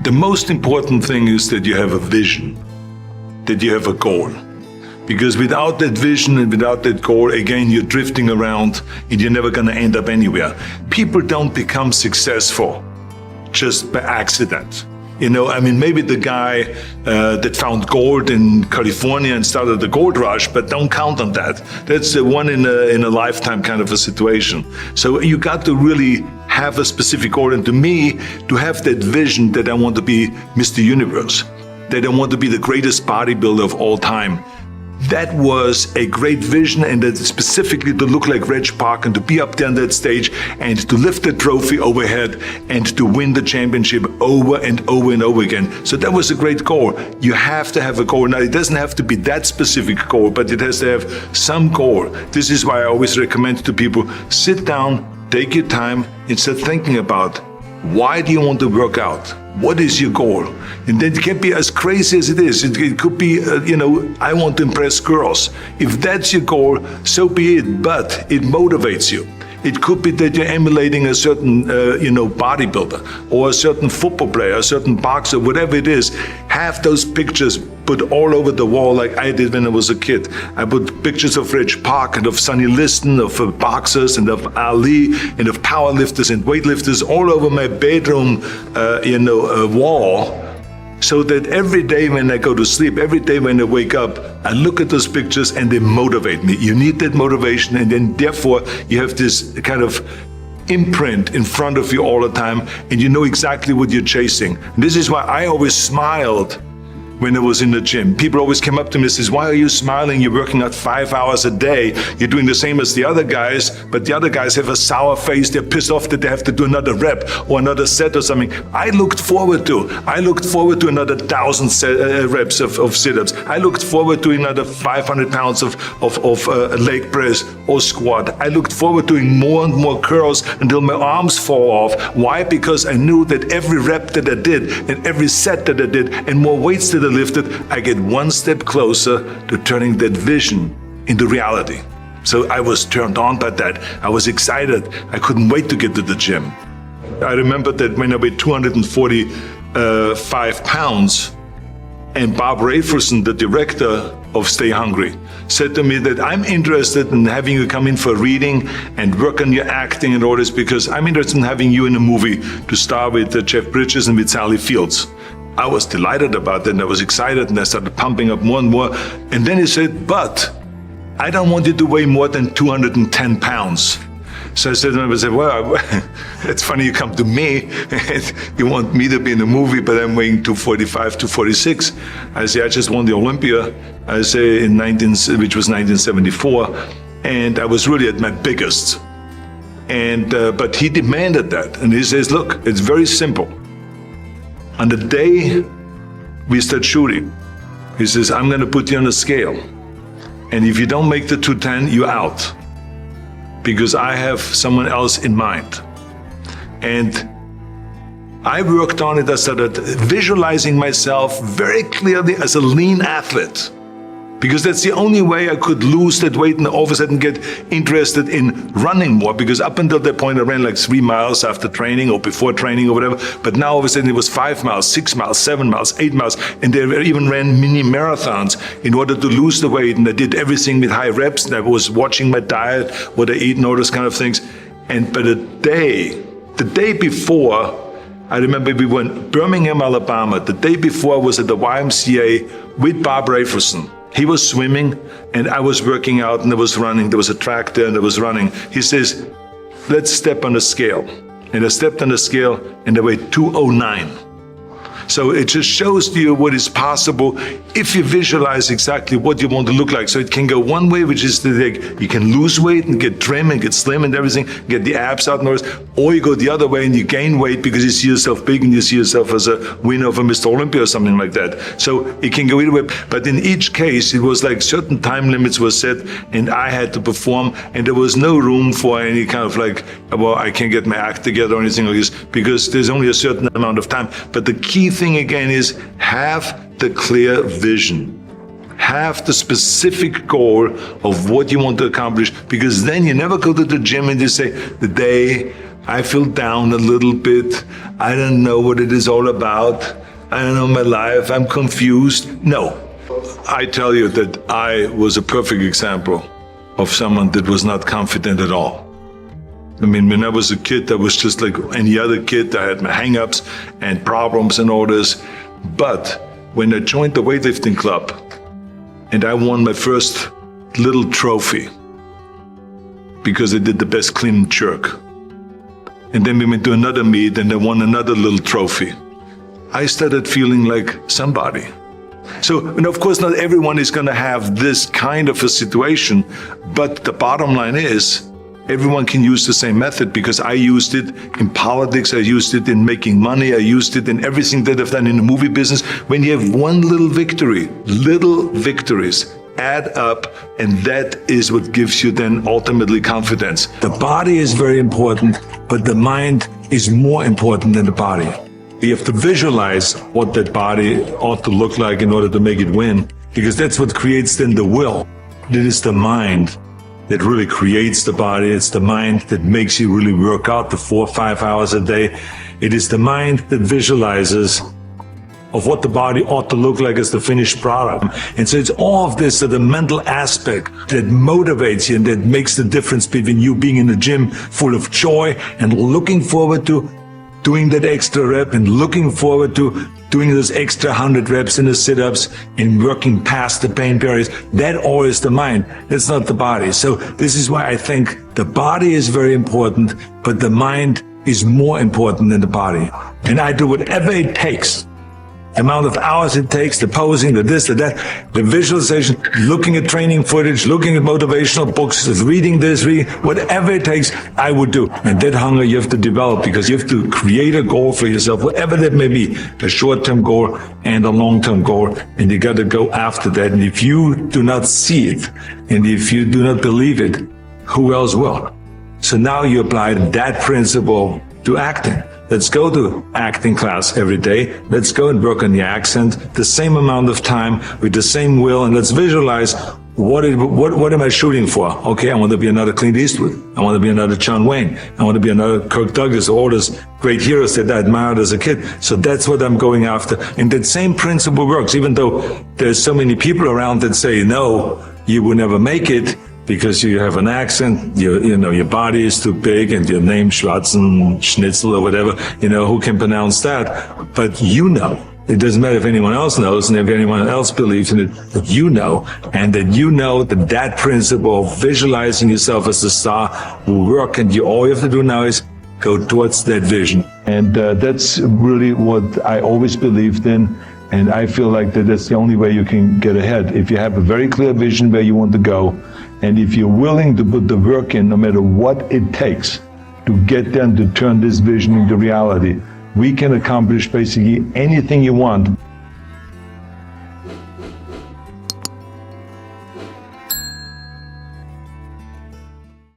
The most important thing is that you have a vision, that you have a goal. Because without that vision and without that goal, again, you're drifting around and you're never going to end up anywhere. People don't become successful just by accident. You know, I mean, maybe the guy that found gold in California and started the gold rush, but don't count on that. That's the one in a lifetime kind of a situation. So you got to really have a specific goal. And to me, to have that vision that I want to be Mr. Universe, that I want to be the greatest bodybuilder of all time, that was a great vision, and that specifically to look like Reg Park and to be up there on that stage and to lift the trophy overhead and to win the championship over and over and over again. So that was a great goal. You have to have a goal. Now, it doesn't have to be that specific goal, but it has to have some goal. This is why I always recommend to people, sit down, take your time, and start thinking about, why do you want to work out? What is your goal? And then it can be as crazy as it is. It could be, I want to impress girls. If that's your goal, so be it, but it motivates you. It could be that you're emulating a certain, bodybuilder or a certain football player, a certain boxer, whatever it is. Have those pictures put all over the wall like I did when I was a kid. I put pictures of Reg Park and of Sonny Liston, of boxers and of Ali and of powerlifters and weightlifters all over my bedroom, wall. So that every day when I go to sleep, every day when I wake up, I look at those pictures and they motivate me. You need that motivation, and then therefore you have this kind of imprint in front of you all the time, and you know exactly what you're chasing. And this is why I always smiled when I was in the gym. People always came up to me and says, why are you smiling? You're working out 5 hours a day. You're doing the same as the other guys, but the other guys have a sour face. They're pissed off that they have to do another rep or another set or something. I looked forward to another 1,000 reps of sit-ups. I looked forward to another 500 pounds of leg press or squat. I looked forward to doing more and more curls until my arms fall off. Why? Because I knew that every rep that I did and every set that I did and more weights that I lifted, I get one step closer to turning that vision into reality. So I was turned on by that. I was excited. I couldn't wait to get to the gym. I remember that when I weighed 245 pounds, and Bob Raferson, the director of Stay Hungry, said to me that I'm interested in having you come in for a reading and work on your acting and all this, because I'm interested in having you in a movie to star with Jeff Bridges and with Sally Fields. I was delighted about that, and I was excited, and I started pumping up more and more. And then he said, but I don't want you to weigh more than 210 pounds. So I said to him, well, it's funny you come to me, and you want me to be in the movie, but I'm weighing 245, 246. I say, I just won the Olympia, I say, which was 1974, and I was really at my biggest. And but he demanded that, and he says, look, it's very simple. On the day we start shooting, he says, I'm going to put you on a scale. And if you don't make the 210, you're out. Because I have someone else in mind. And I worked on it. I started visualizing myself very clearly as a lean athlete. Because that's the only way I could lose that weight and all of a sudden get interested in running more. Because up until that point, I ran like 3 miles after training or before training or whatever. But now all of a sudden it was 5 miles, 6 miles, 7 miles, 8 miles. And they even ran mini marathons in order to lose the weight. And I did everything with high reps. And I was watching my diet, what I eat and all those kind of things. And by the day before, I remember we were in Birmingham, Alabama. The day before I was at the YMCA with Bob Raferson. He was swimming and I was working out and I was running. There was a track there and I was running. He says, let's step on the scale. And I stepped on the scale and I weighed 209. So it just shows to you what is possible if you visualize exactly what you want to look like. So it can go one way, which is that you can lose weight and get trim and get slim and everything, get the abs out and all this. Or you go the other way and you gain weight because you see yourself big and you see yourself as a winner of a Mr. Olympia or something like that. So it can go either way. But in each case, it was like certain time limits were set and I had to perform, and there was no room for any kind of like, well, I can't get my act together or anything like this because there's only a certain amount of time. But the key thing again is have the clear vision. Have the specific goal of what you want to accomplish, because then you never go to the gym and you say, the day I feel down a little bit. I don't know what it is all about. I don't know my life. I'm confused. No. I tell you that I was a perfect example of someone that was not confident at all. I mean, when I was a kid, I was just like any other kid. I had my hang-ups and problems and all this. But when I joined the weightlifting club and I won my first little trophy because I did the best clean and jerk, and then we went to another meet and I won another little trophy, I started feeling like somebody. So, and of course, not everyone is going to have this kind of a situation, but the bottom line is everyone can use the same method, because I used it in politics, I used it in making money, I used it in everything that I've done in the movie business. When you have one little victory, little victories add up, and that is what gives you then ultimately confidence. The body is very important, but the mind is more important than the body. You have to visualize what that body ought to look like in order to make it win, because that's what creates then the will. It is the mind that really creates the body. It's the mind that makes you really work out the 4 or 5 hours a day. It is the mind that visualizes of what the body ought to look like as the finished product. And so it's all of this, the mental aspect that motivates you and that makes the difference between you being in the gym full of joy and looking forward to doing that extra rep and looking forward to doing those extra 100 reps in the sit-ups and working past the pain barriers. That all is the mind. That's not the body. So this is why I think the body is very important, but the mind is more important than the body. And I do whatever it takes. The amount of hours it takes, the posing, the this, the that, the visualization, looking at training footage, looking at motivational books, reading this, whatever it takes, I would do. And that hunger you have to develop, because you have to create a goal for yourself, whatever that may be, a short-term goal and a long-term goal, and you got to go after that. And if you do not see it, and if you do not believe it, who else will? So now you apply that principle to acting. Let's go to acting class every day. Let's go and work on the accent, the same amount of time with the same will, and let's visualize what am I shooting for? Okay, I want to be another Clint Eastwood. I want to be another John Wayne. I want to be another Kirk Douglas, all those great heroes that I admired as a kid. So that's what I'm going after. And that same principle works, even though there's so many people around that say, no, you will never make it, because you have an accent, your body is too big, and your name Schnitzel or whatever, who can pronounce that? But it doesn't matter if anyone else knows, and if anyone else believes in it, but and that that principle of visualizing yourself as a star will work, and all you have to do now is go towards that vision. And that's really what I always believed in. And I feel like that's the only way you can get ahead. If you have a very clear vision where you want to go, and if you're willing to put the work in, no matter what it takes to get them to turn this vision into reality, we can accomplish basically anything you want.